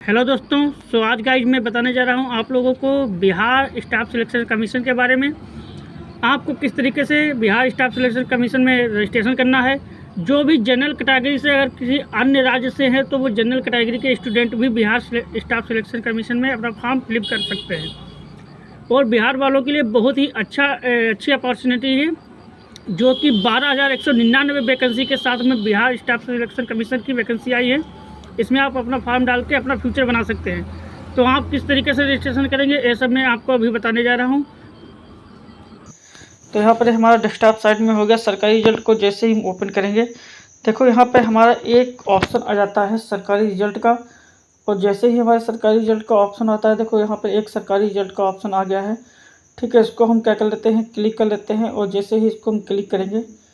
Hello दोस्तों। आज guys मैं बताने जा रहा हूँ आप लोगों को बिहार स्टाफ सिलेक्शन कमीशन के बारे में। आपको किस तरीके से बिहार स्टाफ सिलेक्शन कमीशन में रजिस्ट्रेशन करना है। जो भी जनरल कैटेगरी से अगर किसी अन्य राज्य से है तो वो जनरल कैटेगरी के स्टूडेंट भी बिहार स्टाफ सिलेक्शन कमीशन में अपना फॉर्म फिलअप कर सकते हैं। और बिहार वालों के लिए बहुत ही अच्छी अपॉर्चुनिटी है, जो कि 12,199 वैकेंसी के साथ में बिहार स्टाफ सिलेक्शन कमीशन की वैकेंसी आई है। इसमें आप अपना फॉर्म डाल के अपना फ्यूचर बना सकते हैं। तो आप किस तरीके से रजिस्ट्रेशन करेंगे ये सब मैं आपको अभी बताने जा रहा हूँ। तो यहाँ पर हमारा डेस्कटॉप साइट में हो गया। सरकारी रिजल्ट को जैसे ही ओपन करेंगे, देखो यहाँ पर हमारा एक ऑप्शन आ जाता है सरकारी रिजल्ट का। और जैसे ही हमारे सरकारी रिजल्ट का ऑप्शन आता है, देखो यहाँ पर एक सरकारी रिजल्ट का ऑप्शन आ गया है। ठीक है, इसको हम क्या कर लेते हैं, क्लिक कर लेते हैं। और जैसे ही इसको हम क्लिक करेंगे,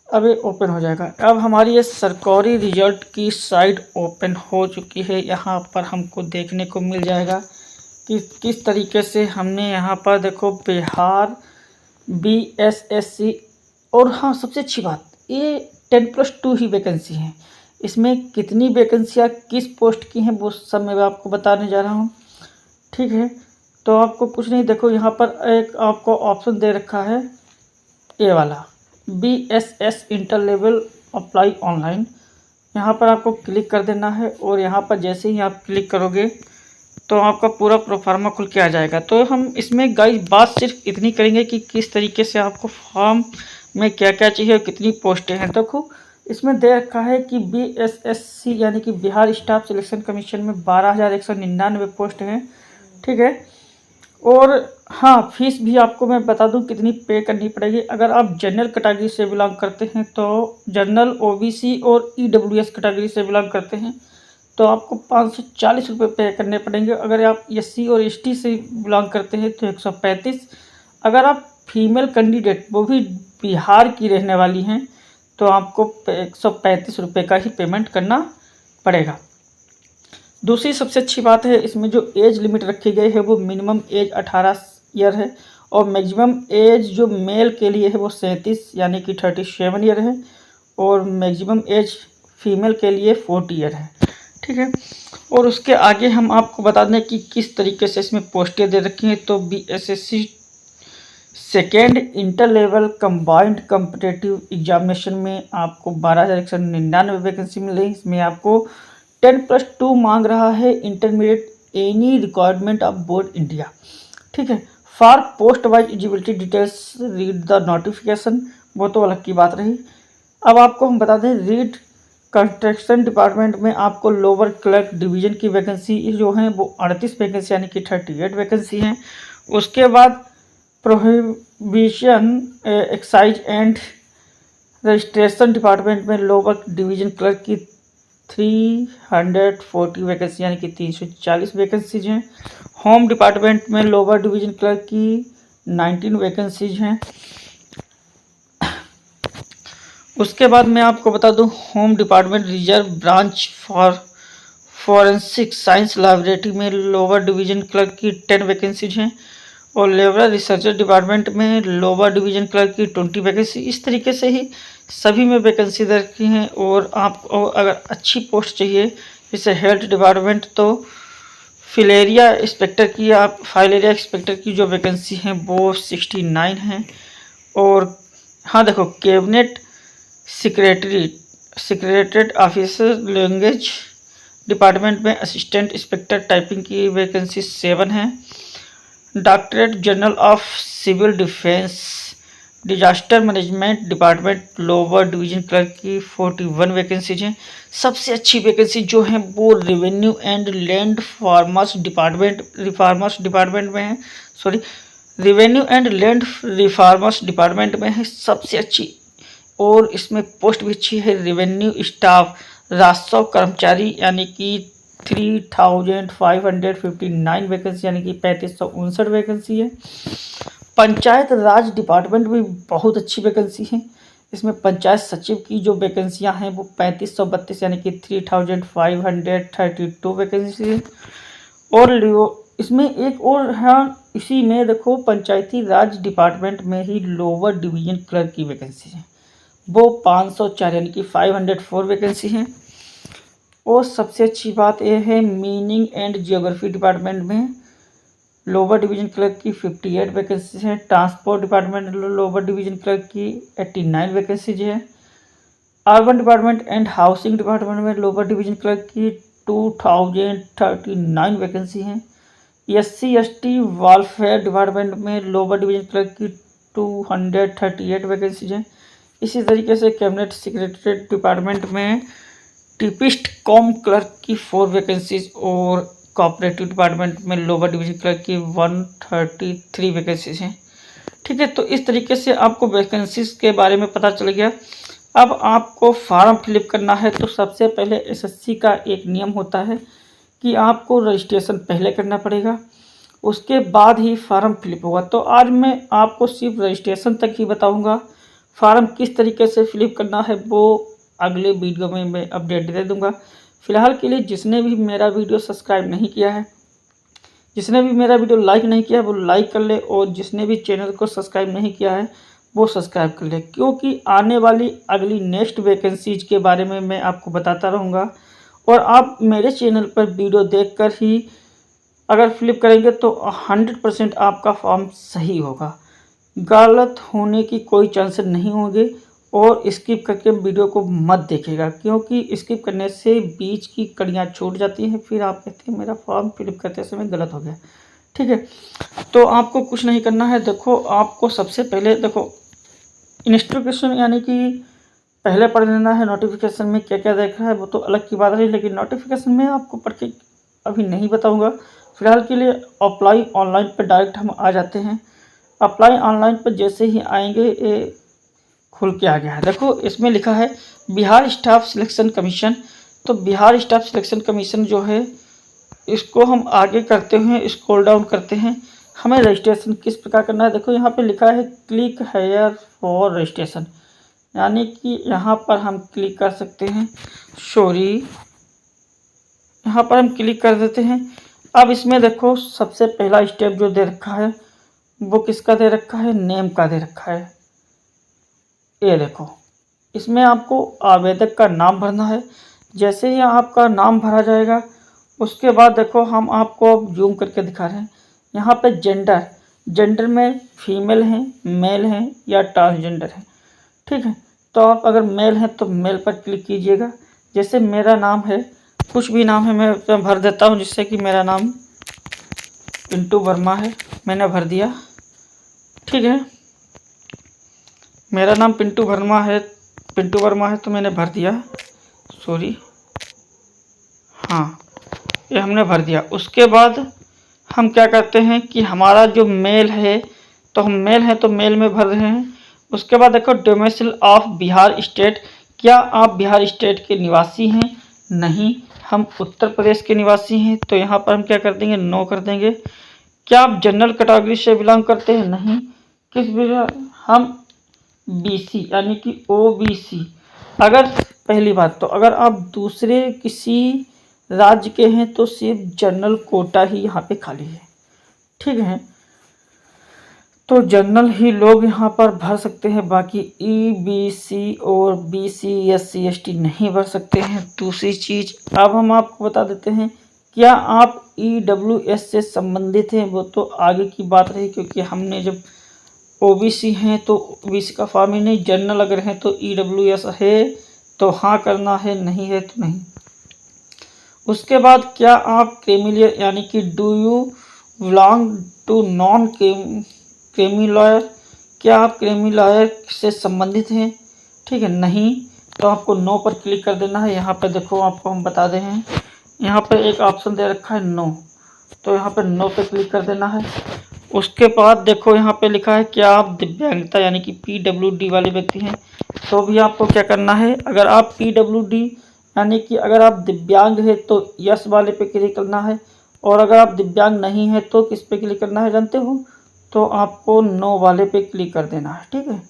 अब ये ओपन हो जाएगा। अब हमारी ये सरकारी रिजल्ट की साइट ओपन हो चुकी है। यहाँ पर हमको देखने को मिल जाएगा कि किस तरीके से हमने यहाँ पर देखो बिहार BSSC। और हाँ, सबसे अच्छी बात, ये 10+2 ही वैकेंसी है। इसमें कितनी वैकेंसियाँ किस पोस्ट की हैं वो सब मैं आपको बताने जा रहा हूँ। ठीक है, तो आपको कुछ नहीं, देखो यहाँ पर एक आपको ऑप्शन दे रखा है, ये वाला BSS inter level apply online. यहाँ पर आपको क्लिक कर देना है। और यहाँ पर जैसे ही आप क्लिक करोगे तो आपका पूरा प्रोफार्मा खुल के आ जाएगा। तो हम इसमें गाइस बात सिर्फ इतनी करेंगे कि किस तरीके से आपको फॉर्म में क्या क्या चाहिए और कितनी पोस्टें हैं। देखो इसमें दे रखा है कि BSSC यानी कि बिहार स्टाफ सिलेक्शन कमीशन में 12,199 पोस्ट हैं। ठीक है, और हाँ, फीस भी आपको मैं बता दूं कितनी पे करनी पड़ेगी। अगर आप जनरल कैटेगरी से बिलोंग करते हैं तो जनरल, OBC और EWS कैटेगरी से बिलोंग करते हैं तो आपको 540 रुपये पे करने पड़ेंगे। अगर आप SC और ST से बिलोंग करते हैं तो 135। अगर आप फीमेल कैंडिडेट वो भी बिहार की रहने वाली हैं तो आपको 135 रुपये का ही पेमेंट करना पड़ेगा। दूसरी सबसे अच्छी बात है, इसमें जो एज लिमिट रखी गई है वो मिनिमम एज 18 ईयर है। और मैक्सिमम एज जो मेल के लिए है वो 37 यानी कि 37 ईयर है। और मैक्सिमम एज फीमेल के लिए 40 ईयर है। ठीक है, और उसके आगे हम आपको बता दें कि किस तरीके से इसमें पोस्टें दे रखी हैं। तो BSSC second inter level combined competitive examination में आपको 12,199 वैकेंसी मिली। इसमें आपको 10+2 मांग रहा है, intermediate any requirement of board India. ठीक है, for post wise eligibility details read the notification, वो तो अलग की बात रही। अब आपको हम बता दें, रीड कंस्ट्रक्शन डिपार्टमेंट में आपको लोअर क्लर्क डिवीजन की वैकेंसी जो है वो 38 वैकेंसी यानी कि 38 वैकेंसी हैं। उसके बाद prohibition excise and registration department में लोअर डिवीजन क्लर्क की 340 वैकेंसी यानी कि 340 वैकेंसीज हैं। होम डिपार्टमेंट में लोअर डिवीजन क्लर्क की 19 वैकेंसीज हैं। उसके बाद मैं आपको बता दूं, home department reserve branch for forensic science laboratory में लोअर डिवीजन क्लर्क की 10 वैकेंसीज हैं। और लेबर रिसर्चर डिपार्टमेंट में लोअर डिवीजन क्लर्क की 20 वैकेंसी। इस तरीके से ही सभी में वैकेंसी दे रखी हैं। और आपको अगर अच्छी पोस्ट चाहिए जैसे हेल्थ डिपार्टमेंट, तो फाइलेरिया इंस्पेक्टर की जो वैकेंसी हैं वो 69 हैं। और हाँ देखो, cabinet secretariat officer language department में असिस्टेंट इंस्पेक्टर टाइपिंग की वैकेंसी 7 है। Directorate general of civil defence disaster management department lower division clerk की 41 वैकेंसीज हैं। सबसे अच्छी वैकेंसी जो है वो रेवेन्यू एंड लैंड रिफार्मर्स डिपार्टमेंट में है। रेवेन्यू एंड लैंड रिफार्मर्स डिपार्टमेंट में है सबसे अच्छी। और इसमें पोस्ट भी अच्छी है, रेवेन्यू स्टाफ राजस्व कर्मचारी यानी कि 3,559 वैकेंसी यानी कि 3559 वैकेंसी है। पंचायत राज डिपार्टमेंट में बहुत अच्छी वैकेंसी है। इसमें पंचायत सचिव की जो वैकेंसियां हैं वो 3532 यानी कि 3,532 वैकेंसी है। और इसमें एक और है, इसी में देखो पंचायती राज डिपार्टमेंट में ही लोअर डिवीजन क्लर्क की वैकेंसी है, वो 504 यानी कि 504 वैकेंसी हैं। और सबसे अच्छी बात यह है मीनिंग एंड जियोग्राफी डिपार्टमेंट में लोअर डिवीजन क्लर्क की 58 वैकेंसीज हैं। Transport department lower division clerk की 89 वैकेंसीज है। Urban department and housing department में लोअर डिवीजन क्लर्क की 2039 वैकेंसी हैं। SC/ST वेलफेयर डिपार्टमेंट में लोअर डिवीजन क्लर्क की 238 वैकेंसीज हैं। इसी तरीके से कैबिनेट सेक्रेटरीट डिपार्टमेंट में टिपिस्ट कॉम क्लर्क की 4 वैकेंसीज और कोऑपरेटिव डिपार्टमेंट में लोअर डिवीजन क्लर्क की 133 वैकेंसीज हैं। ठीक है, तो इस तरीके से आपको वैकेंसीज के बारे में पता चल गया। अब आपको फॉर्म फिलअप करना है तो सबसे पहले SSC का एक नियम होता है कि आपको रजिस्ट्रेशन पहले करना पड़ेगा, उसके बाद ही फॉर्म फिलअप होगा। तो आज मैं आपको सिर्फ रजिस्ट्रेशन तक ही बताऊंगा, फॉर्म किस तरीके से फिलअप करना है वो अगले वीडियो में मैं अपडेट दे दूंगा। फिलहाल के लिए जिसने भी मेरा वीडियो सब्सक्राइब नहीं किया है, जिसने भी मेरा वीडियो लाइक नहीं किया है वो लाइक कर ले, और जिसने भी चैनल को सब्सक्राइब नहीं किया है वो सब्सक्राइब कर ले, क्योंकि आने वाली अगली नेक्स्ट वैकेंसीज के बारे में मैं आपको बताता रहूँगा। और आप मेरे चैनल पर वीडियो देखकर ही अगर फिलअप करेंगे तो 100% आपका फॉर्म सही होगा, गलत होने की कोई चांसेस नहीं होंगे। और स्किप करके वीडियो को मत देखिएगा, क्योंकि स्किप करने से बीच की कड़ियाँ छूट जाती हैं, फिर आप कहते हैं मेरा फॉर्म फिलअप करते समय गलत हो गया। ठीक है, तो आपको कुछ नहीं करना है। देखो, आपको सबसे पहले देखो इंस्ट्रक्शन यानी कि पहले पढ़ लेना है। नोटिफिकेशन में क्या क्या देखा है वो तो अलग की बात है, लेकिन नोटिफिकेशन में आपको पढ़ के अभी नहीं बताऊंगा। फिलहाल के लिए अप्लाई ऑनलाइन पर डायरेक्ट हम आ जाते हैं। अप्लाई ऑनलाइन पर जैसे ही आएंगे ये खुल के आ गया है। देखो, इसमें लिखा है बिहार स्टाफ सिलेक्शन कमीशन। तो बिहार स्टाफ सिलेक्शन कमीशन जो है, इसको हम आगे करते हुए स्क्रॉल डाउन करते हैं। हमें रजिस्ट्रेशन किस प्रकार करना है, देखो यहाँ पे लिखा है क्लिक हेयर फॉर रजिस्ट्रेशन, यानी कि यहाँ पर हम क्लिक कर सकते हैं। यहाँ पर हम क्लिक कर देते हैं। अब इसमें देखो सबसे पहला स्टेप जो दे रखा है वो किसका दे रखा है, नेम का दे रखा है। ये देखो, इसमें आपको आवेदक का नाम भरना है। जैसे ही आपका नाम भरा जाएगा उसके बाद देखो हम आपको जूम करके दिखा रहे हैं। यहाँ पे जेंडर में फीमेल हैं, मेल हैं या ट्रांसजेंडर है। ठीक है, तो आप अगर मेल हैं तो मेल पर क्लिक कीजिएगा। जैसे मेरा नाम है, कुछ भी नाम है मैं भर देता हूँ, जिससे कि मेरा नाम पिंटू वर्मा है, मैंने भर दिया। ठीक है, मेरा नाम पिंटू वर्मा है तो मैंने भर दिया। हाँ, ये हमने भर दिया। उसके बाद हम क्या करते हैं कि हमारा जो मेल है तो हम मेल हैं तो मेल में भर रहे हैं। उसके बाद देखो डोमिसाइल ऑफ बिहार स्टेट, क्या आप बिहार स्टेट के निवासी हैं? नहीं, हम उत्तर प्रदेश के निवासी हैं, तो यहाँ पर हम क्या कर देंगे, नो कर देंगे। क्या आप जनरल कैटेगरी से बिलोंग करते हैं? नहीं। किस हम BC यानी कि OBC। अगर पहली बात तो अगर आप दूसरे किसी राज्य के हैं तो सिर्फ जनरल कोटा ही यहाँ पे खाली है। ठीक है, तो जनरल ही लोग यहाँ पर भर सकते हैं, बाकी EBC और BC SC ST नहीं भर सकते हैं। दूसरी चीज़ अब हम आपको बता देते हैं, क्या आप EWS से संबंधित हैं? वो तो आगे की बात रही, क्योंकि हमने जब OBC हैं तो OBC का फॉर्म ही नहीं। जनरल अगर हैं तो EWS है तो हाँ करना है, नहीं है तो नहीं। उसके बाद क्या आप क्रीमिलियर यानी कि do you belong to non creamy layer, क्या आप क्रीमी लॉयर से संबंधित हैं? ठीक है, नहीं, तो आपको नो पर क्लिक कर देना है। यहाँ पर देखो आपको हम बता दे हैं, यहाँ पर एक ऑप्शन दे रखा है नो, तो यहाँ पर नो पर क्लिक कर देना है। उसके बाद देखो यहाँ पे लिखा है क्या आप दिव्यांगता यानी कि PWD वाले व्यक्ति हैं, तो भी आपको क्या करना है, अगर आप PWD यानी कि अगर आप दिव्यांग है तो यस वाले पे क्लिक करना है, और अगर आप दिव्यांग नहीं है तो किस पे क्लिक करना है जानते हो, तो आपको नो वाले पे क्लिक कर देना है। ठीक है,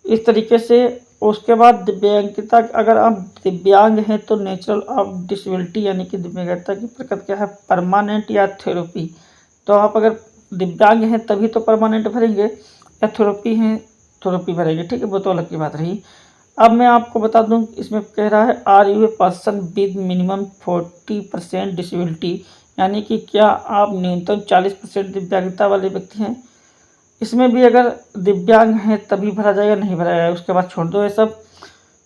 इस तरीके से। उसके बाद दिव्यांगता, अगर आप दिव्यांग हैं तो नेचुरल ऑफ डिसेबिलिटी यानी कि दिव्यांगता की प्रकृति क्या है, परमानेंट या थेरेपी। तो आप अगर दिव्यांग हैं तभी तो परमानेंट भरेंगे, या थेरेपी हैं थेरेपी भरेंगे। ठीक है, वो तो अलग की बात रही। अब मैं आपको बता दूं, इसमें कह रहा है are you a person with minimum 40% disability, यानी कि क्या आप न्यूनतम 40% दिव्यांगता वाले व्यक्ति हैं। इसमें भी अगर दिव्यांग हैं तभी भरा जाएगा, नहीं भरा जाएगा, उसके बाद छोड़ दो, ये सब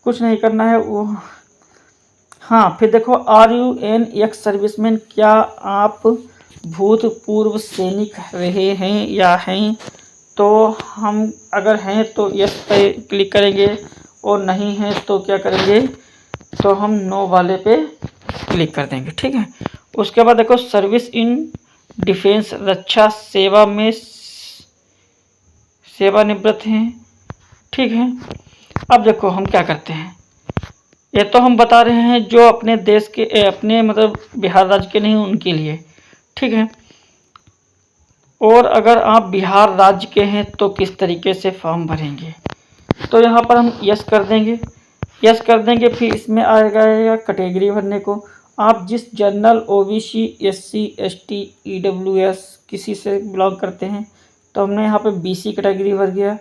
कुछ नहीं करना है वो। हाँ, फिर देखो are you an ex serviceman, क्या आप भूतपूर्व सैनिक रहे हैं या हैं। तो हम अगर हैं तो यस पे क्लिक करेंगे, और नहीं हैं तो क्या करेंगे, तो हम नो वाले पे क्लिक कर देंगे। ठीक है, उसके बाद देखो सर्विस इन डिफेंस, रक्षा सेवा में सेवानिवृत्त हैं। ठीक है, अब देखो हम क्या करते हैं, ये तो हम बता रहे हैं जो अपने देश के अपने मतलब बिहार राज्य के नहीं उनके लिए। ठीक है, और अगर आप बिहार राज्य के हैं तो किस तरीके से फॉर्म भरेंगे, तो यहाँ पर हम यस कर देंगे। यस कर देंगे, फिर इसमें आएगा कैटेगरी भरने को। आप जिस general, OBC, SC, ST, EWS किसी से बिलोंग करते हैं, तो हमने यहाँ पे बीसी कैटेगरी भर दिया।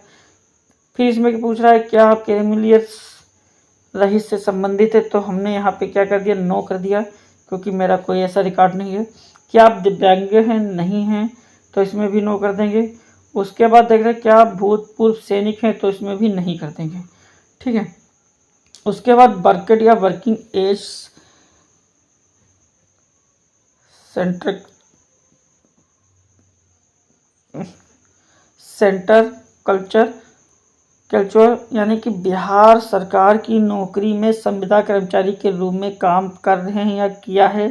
फिर इसमें पूछ रहा है क्या आप क्रिमिलियस रहित से संबंधित है, तो हमने यहाँ पे क्या कर दिया, नो कर दिया, क्योंकि मेरा कोई ऐसा रिकॉर्ड नहीं है। क्या आप दिव्यांग हैं, नहीं हैं, तो इसमें भी नो कर देंगे। उसके बाद देख रहे हैं क्या आप भूतपूर्व सैनिक हैं, तो इसमें भी नहीं कर देंगे। ठीक है, उसके बाद वर्केड या वर्किंग एज सेंटर कल्चर, यानी कि बिहार सरकार की नौकरी में संविदा कर्मचारी के रूप में काम कर रहे हैं या किया है,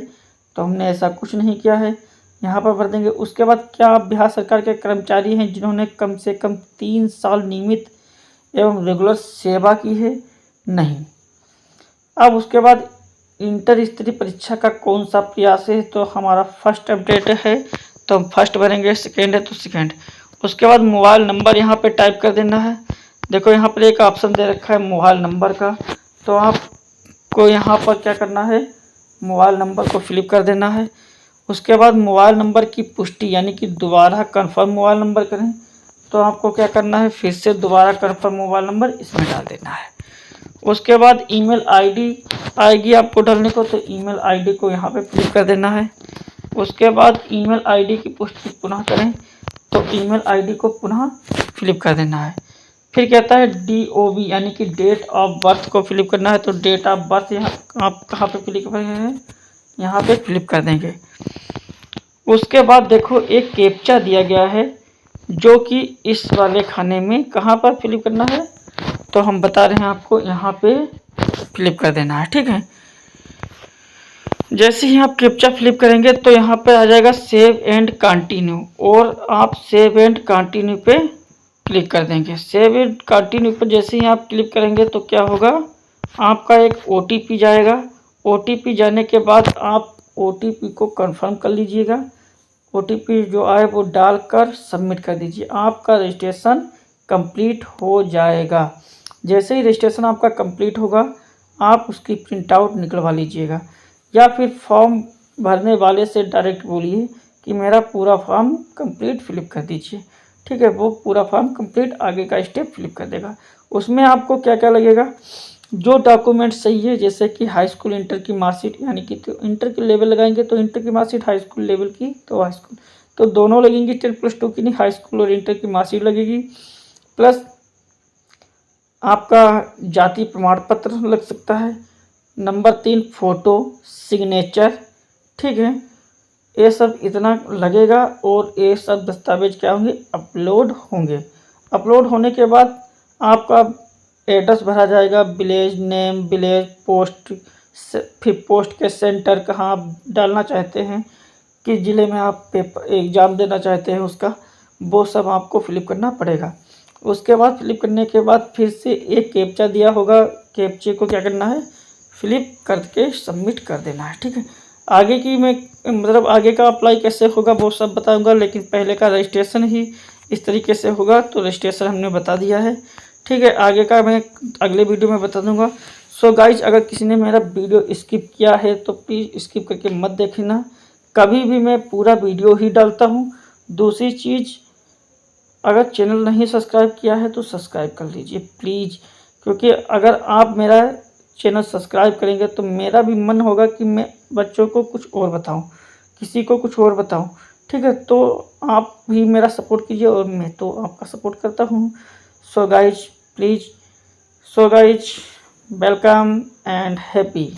तो हमने ऐसा कुछ नहीं किया है, यहाँ पर भर देंगे। उसके बाद क्या आप बिहार सरकार के कर्मचारी हैं जिन्होंने कम से कम 3 साल नियमित एवं रेगुलर सेवा की है, नहीं। अब उसके बाद इंटर स्तरीय परीक्षा का कौन सा प्रयास है, तो हमारा फर्स्ट अपडेट है, तो हम फर्स्ट भरेंगे, सेकेंड है तो सेकेंड। उसके बाद मोबाइल नंबर यहाँ पे टाइप कर देना है। देखो यहाँ पर एक ऑप्शन दे रखा है मोबाइल नंबर का, तो आपको यहाँ पर क्या करना है, मोबाइल नंबर को फिलिप कर देना है। उसके बाद मोबाइल नंबर की पुष्टि, यानी कि दोबारा कंफर्म मोबाइल नंबर करें, तो आपको क्या करना है, फिर से दोबारा कंफर्म मोबाइल नंबर इसमें डाल देना है। उसके बाद ईमेल आईडी आएगी आपको डालने को, तो ईमेल आईडी को यहाँ पे फिलिप कर देना है। उसके बाद ईमेल आईडी की पुष्टि पुनः करें, तो ईमेल आईडी को पुनः फिलिप कर देना है। फिर कहता है DOB, यानी कि डेट ऑफ बर्थ को फिलिप करना है, तो डेट ऑफ बर्थ यहाँ आप कहाँ पे फिलिप कर रहे हैं, यहाँ पे फिलिप कर देंगे। उसके बाद देखो एक कैप्चा दिया गया है, जो कि इस वाले खाने में कहाँ पर फिलिप करना है, तो हम बता रहे हैं आपको, यहाँ पे फिलिप कर देना है। ठीक है, जैसे ही आप कैप्चा फिलिप करेंगे तो यहाँ पे आ जाएगा सेव एंड कंटिन्यू, और आप सेव एंड कंटिन्यू पे क्लिक कर देंगे। सेव एंड कंटिन्यू पर जैसे ही आप क्लिक करेंगे तो क्या होगा, आपका एक OTP जाएगा। OTP जाने के बाद आप OTP को कंफर्म कर लीजिएगा। OTP जो आए वो डालकर सबमिट कर दीजिए, आपका रजिस्ट्रेशन कंप्लीट हो जाएगा। जैसे ही रजिस्ट्रेशन आपका कंप्लीट होगा, आप उसकी प्रिंट आउट निकलवा लीजिएगा, या फिर फॉर्म भरने वाले से डायरेक्ट बोलिए कि मेरा पूरा फॉर्म कंप्लीट फिलिप कर दीजिए। ठीक है, वो पूरा फॉर्म कंप्लीट आगे का स्टेप फिलिप कर देगा। उसमें आपको क्या क्या लगेगा, जो डॉक्यूमेंट सही है, जैसे कि हाई स्कूल इंटर की मार्कशीट, यानी कि तो इंटर की लेवल लगाएंगे तो इंटर की मार्कशीट, हाई स्कूल लेवल की तो हाई स्कूल, तो दोनों लगेंगी। 10+2 की नहीं, हाई स्कूल और इंटर की मार्कशीट लगेगी, प्लस आपका जाति प्रमाण पत्र लग सकता है। Number 3 photo, signature. ठीक है, ये सब इतना लगेगा, और ये सब दस्तावेज क्या होंगे, अपलोड होंगे। अपलोड होने के बाद आपका एड्रेस भरा जाएगा, विलेज नेम, विलेज पोस्ट, फिर पोस्ट के सेंटर कहाँ आप डालना चाहते हैं, किस ज़िले में आप पेपर एग्ज़ाम देना चाहते हैं उसका, वो सब आपको फिलिप करना पड़ेगा। उसके बाद फिलिप करने के बाद फिर से एक कैप्चा दिया होगा, कैप्चे को क्या करना है, फिलिप करके सबमिट कर देना है। ठीक है, आगे की मैं मतलब आगे का अप्लाई कैसे होगा वो सब बताऊंगा, लेकिन पहले का रजिस्ट्रेशन ही इस तरीके से होगा, तो रजिस्ट्रेशन हमने बता दिया है। ठीक है, आगे का मैं अगले वीडियो में बता दूंगा। सो गाइज, अगर किसी ने मेरा वीडियो स्किप किया है तो प्लीज़ स्किप करके मत देखना, कभी भी मैं पूरा वीडियो ही डालता हूँ। दूसरी चीज़, अगर चैनल नहीं सब्सक्राइब किया है तो सब्सक्राइब कर लीजिए प्लीज़, क्योंकि अगर आप मेरा चैनल सब्सक्राइब करेंगे तो मेरा भी मन होगा कि मैं बच्चों को कुछ और बताऊं, किसी को कुछ और बताऊं। ठीक है, तो आप भी मेरा सपोर्ट कीजिए और मैं तो आपका सपोर्ट करता हूं। So guys please, so guys welcome and happy.